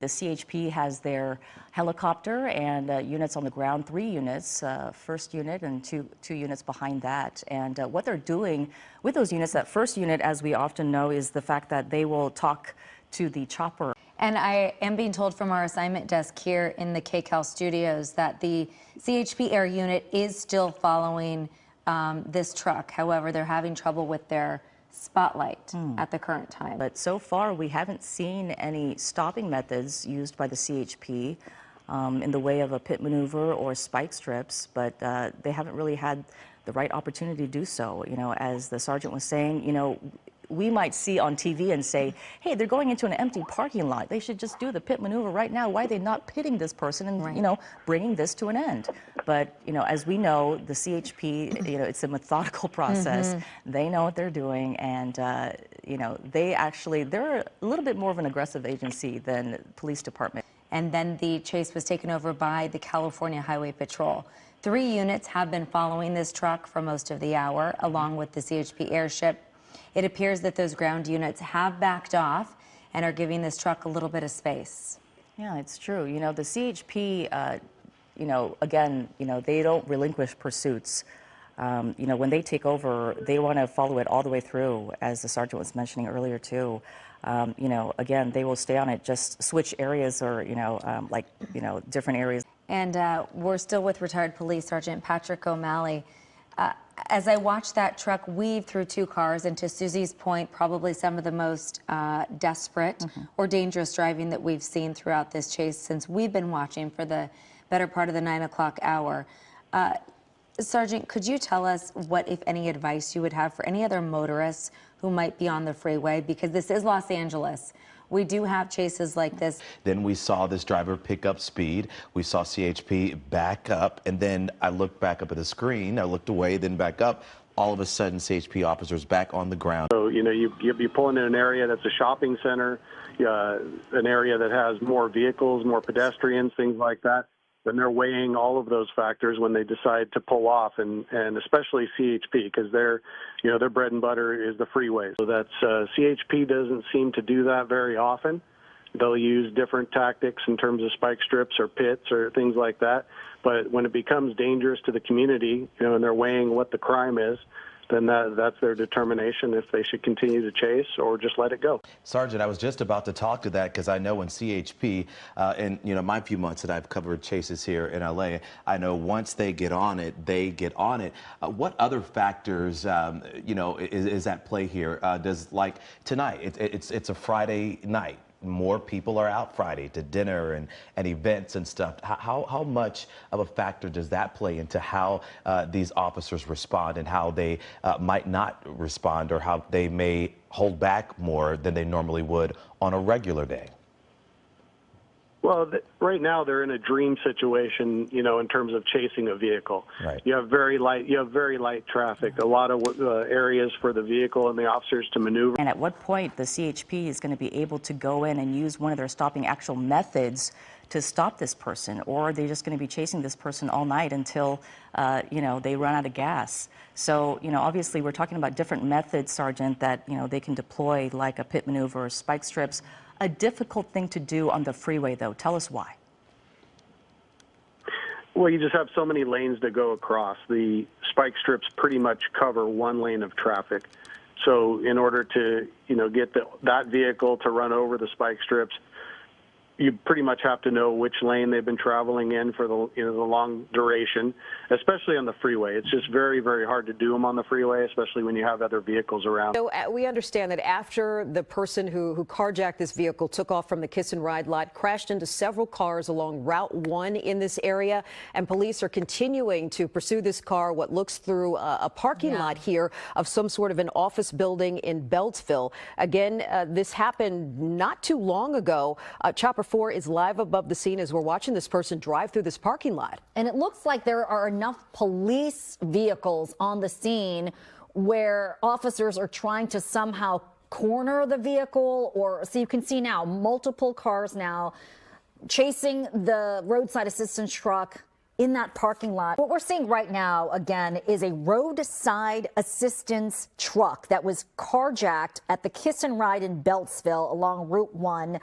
The CHP has their helicopter and units on the ground, 3 units, first unit and two units behind that. And what they're doing with those units, that first unit, as we often know, is the fact that they will talk to the chopper. And I am being told from our assignment desk here in the KCAL studios that the CHP air unit is still following this truck. However, they're having trouble with their spotlight at the current time. But so far, we haven't seen any stopping methods used by the CHP in the way of a pit maneuver or spike strips, but they haven't really had the right opportunity to do so. You know, as the sergeant was saying, you know, we might see on TV and say, hey, they're going into an empty parking lot. They should just do the pit maneuver right now. Why are they not pitting this person and, you know, bringing this to an end? But, you know, as we know, the CHP, you know, it's a methodical process. They know what they're doing. And, you know, they're a little bit more of an aggressive agency than the police department. And then the chase was taken over by the California Highway Patrol. 3 units have been following this truck for most of the hour, along with the CHP airship. It appears that those ground units have backed off and are giving this truck a little bit of space. Yeah, it's true. You know, the CHP, you know, again, you know, they don't relinquish pursuits. You know, when they take over, they want to follow it all the way through, as the sergeant was mentioning earlier, too. You know, again, they will stay on it, just switch areas or, you know, like, you know, different areas. And we're still with retired Police Sergeant Patrick O'Malley. As I watched that truck weave through 2 cars, and to Susie's point, probably some of the most desperate or dangerous driving that we've seen throughout this chase since we've been watching for the better part of the 9 o'clock hour. Sergeant, could you tell us what, if any, advice you would have for any other motorists who might be on the freeway? Because this is Los Angeles. We do have chases like this. Then we saw this driver pick up speed. We saw CHP back up, and then I looked back up at the screen. I looked away, then back up. All of a sudden, CHP officers back on the ground. So, you know, you're pulling in an area that's a shopping center, an area that has more vehicles, more pedestrians, things like that. Then they're weighing all of those factors when they decide to pull off, and especially CHP, because their bread and butter is the freeway. So that's CHP doesn't seem to do that very often. They'll use different tactics in terms of spike strips or pits or things like that. But when it becomes dangerous to the community, you know, and they're weighing what the crime is, then that's their determination if they should continue to chase or just let it go. Sergeant, I was just about to talk to that, because I know in CHP, in, you know, my few months that I've covered chases here in LA, I know once they get on it, they get on it. What other factors, you know, is at play here? Does, like tonight, it's a Friday night. More people are out Friday to dinner and events and stuff. How much of a factor does that play into how these officers respond, and how they might not respond, or how they may hold back more than they normally would on a regular day? Well, right now they're in a dream situation, you know, in terms of chasing a vehicle. Right. You have very light traffic, a lot of areas for the vehicle and the officers to maneuver. And at what point the CHP is going to be able to go in and use one of their stopping actual methods to stop this person? Or are they just going to be chasing this person all night until, you know, they run out of gas? So, you know, obviously we're talking about different methods, Sergeant, that, you know, they can deploy, like a pit maneuver or spike strips. A difficult thing to do on the freeway, though. Tell us why. Well, you just have so many lanes to go across. The spike strips pretty much cover 1 lane of traffic. So in order to, you know, get that vehicle to run over the spike strips, you pretty much have to know which lane they've been traveling in for the, you know, the long duration, especially on the freeway. It's just very, very hard to do them on the freeway, especially when you have other vehicles around. So we understand that after the person who carjacked this vehicle took off from the Kiss and Ride lot, crashed into several cars along Route 1 in this area, and police are continuing to pursue this car, what looks through a parking lot here of some sort of an office building in Beltsville. Again, this happened not too long ago. Chopper 4 is live above the scene as we're watching this person drive through this parking lot. And it looks like there are enough police vehicles on the scene where officers are trying to somehow corner the vehicle, or so you can see now multiple cars now chasing the roadside assistance truck in that parking lot. What we're seeing right now, again, is a roadside assistance truck that was carjacked at the Kiss and Ride in Beltsville along Route 1.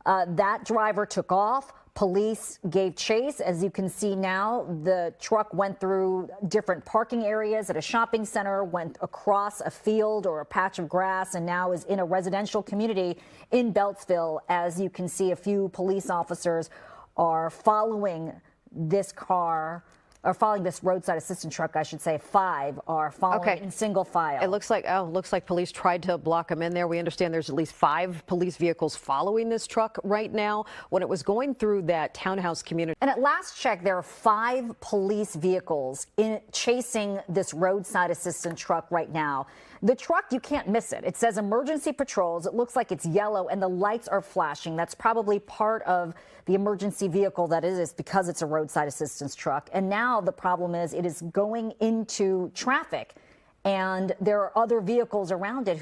That driver took off. Police gave chase. As you can see now, the truck went through different parking areas at a shopping center, went across a field or a patch of grass, and now is in a residential community in Beltsville. As you can see, a few police officers are following this car, or following this roadside assistance truck, I should say. 5 are following in single file. It looks like police tried to block him in there. We understand there's at least 5 police vehicles following this truck right now when it was going through that townhouse community. And at last check, there are 5 police vehicles chasing this roadside assistance truck right now. The truck, you can't miss it. It says emergency patrols. It looks like it's yellow and the lights are flashing. That's probably part of the emergency vehicle that it is, because it's a roadside assistance truck. And now the problem is it is going into traffic, and there are other vehicles around it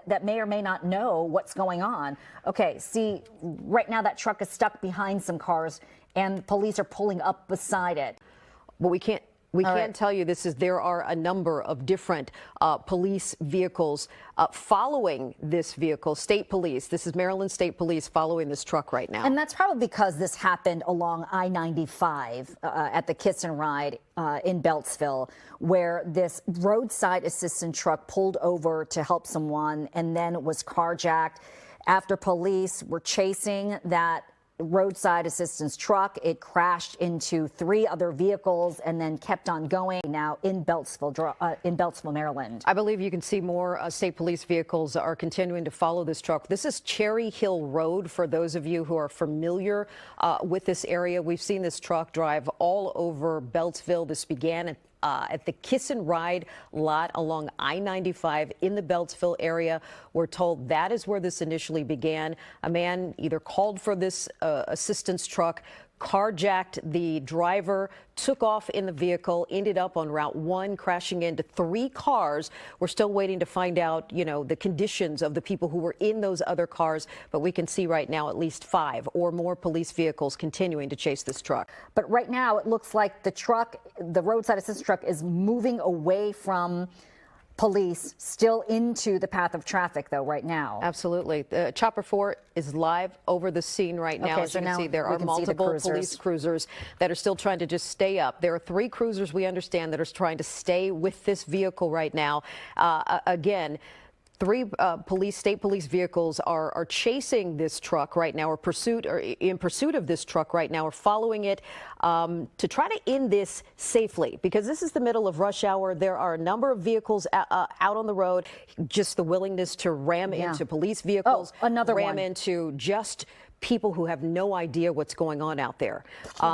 that may or may not know what's going on. Okay, see, right now that truck is stuck behind some cars and police are pulling up beside it. But we can't tell you there are a number of different police vehicles following this vehicle. State police. This is Maryland State Police following this truck right now. And that's probably because this happened along I-95 at the Kiss and Ride in Beltsville, where this roadside assistance truck pulled over to help someone and then was carjacked. After police were chasing that roadside assistance truck, it crashed into 3 other vehicles and then kept on going, now in Beltsville, Maryland. I believe you can see more state police vehicles are continuing to follow this truck. This is Cherry Hill Road, for those of you who are familiar with this area. We've seen this truck drive all over Beltsville. This began at the Kiss and Ride lot along I-95 in the Beltsville area. We're told that is where this initially began. A man either called for this assistance truck, carjacked the driver, took off in the vehicle, ended up on Route 1, crashing into 3 cars. We're still waiting to find out, the conditions of the people who were in those other cars, but we can see right now at least 5 or more police vehicles continuing to chase this truck. But right now it looks like the roadside assistance truck is moving away from police, still into the path of traffic, though, right now. Absolutely. Chopper 4 is live over the scene right now. Okay, As so you can now see, there are we can see the multiple cruisers. police cruisers that are still trying to just stay up. There are 3 cruisers, we understand, that are trying to stay with this vehicle right now. Again, 3 state police vehicles are chasing this truck right now, or in pursuit of this truck right now, or following it to try to end this safely, because this is the middle of rush hour. There are a number of vehicles out on the road. Just the willingness to ram into police vehicles, ram into just people who have no idea what's going on out there.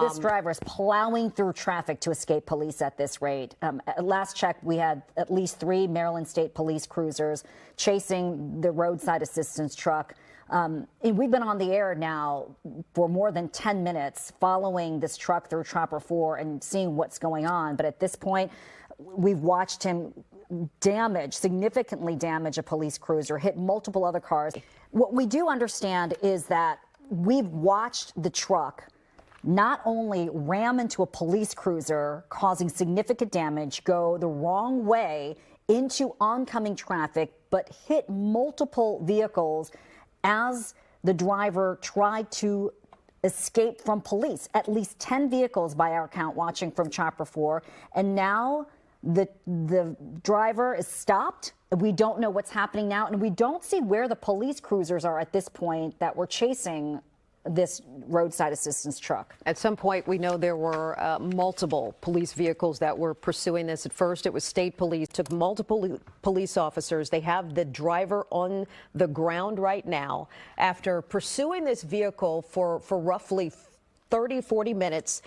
This driver is plowing through traffic to escape police at this rate. At last check, we had at least 3 Maryland State Police cruisers chasing the roadside assistance truck. And we've been on the air now for more than 10 minutes following this truck through Chopper 4 and seeing what's going on. But at this point, we've watched him significantly damage a police cruiser, hit multiple other cars. What we do understand is that we've watched the truck not only ram into a police cruiser, causing significant damage, go the wrong way into oncoming traffic, but hit multiple vehicles as the driver tried to escape from police. At least 10 vehicles by our count watching from Chopper 4. And now the driver is stopped. We don't know what's happening now, and we don't see where the police cruisers are at this point that were chasing this roadside assistance truck. At some point, we know there were multiple police vehicles that were pursuing this. At first, it was state police, took multiple police officers. They have the driver on the ground right now. After pursuing this vehicle for roughly 30, 40 minutes,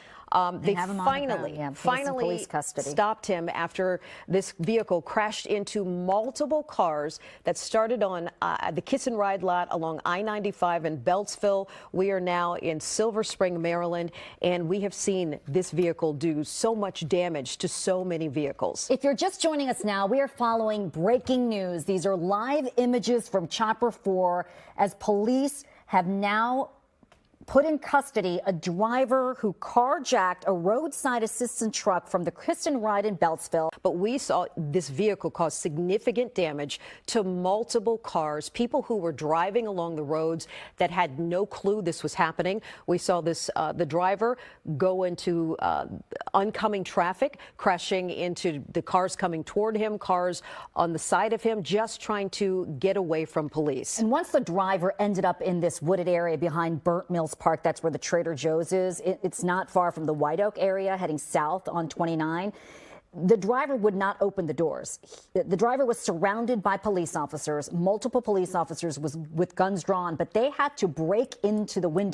they finally stopped him after this vehicle crashed into multiple cars that started on the Kiss and Ride lot along I-95 in Beltsville. We are now in Silver Spring, Maryland, and we have seen this vehicle do so much damage to so many vehicles. If you're just joining us now, we are following breaking news. These are live images from Chopper 4 as police have now put in custody a driver who carjacked a roadside assistance truck from the Kiss and Ride in Beltsville. But we saw this vehicle cause significant damage to multiple cars, people who were driving along the roads that had no clue this was happening. We saw this, the driver go into oncoming traffic, crashing into the cars coming toward him, cars on the side of him, just trying to get away from police. And once the driver ended up in this wooded area behind Burnt Mills Park, that's where the Trader Joe's is. It's not far from the White Oak area, heading south on 29. The driver would not open the doors. The driver was surrounded by police officers, multiple police officers with guns drawn, but they had to break into the window.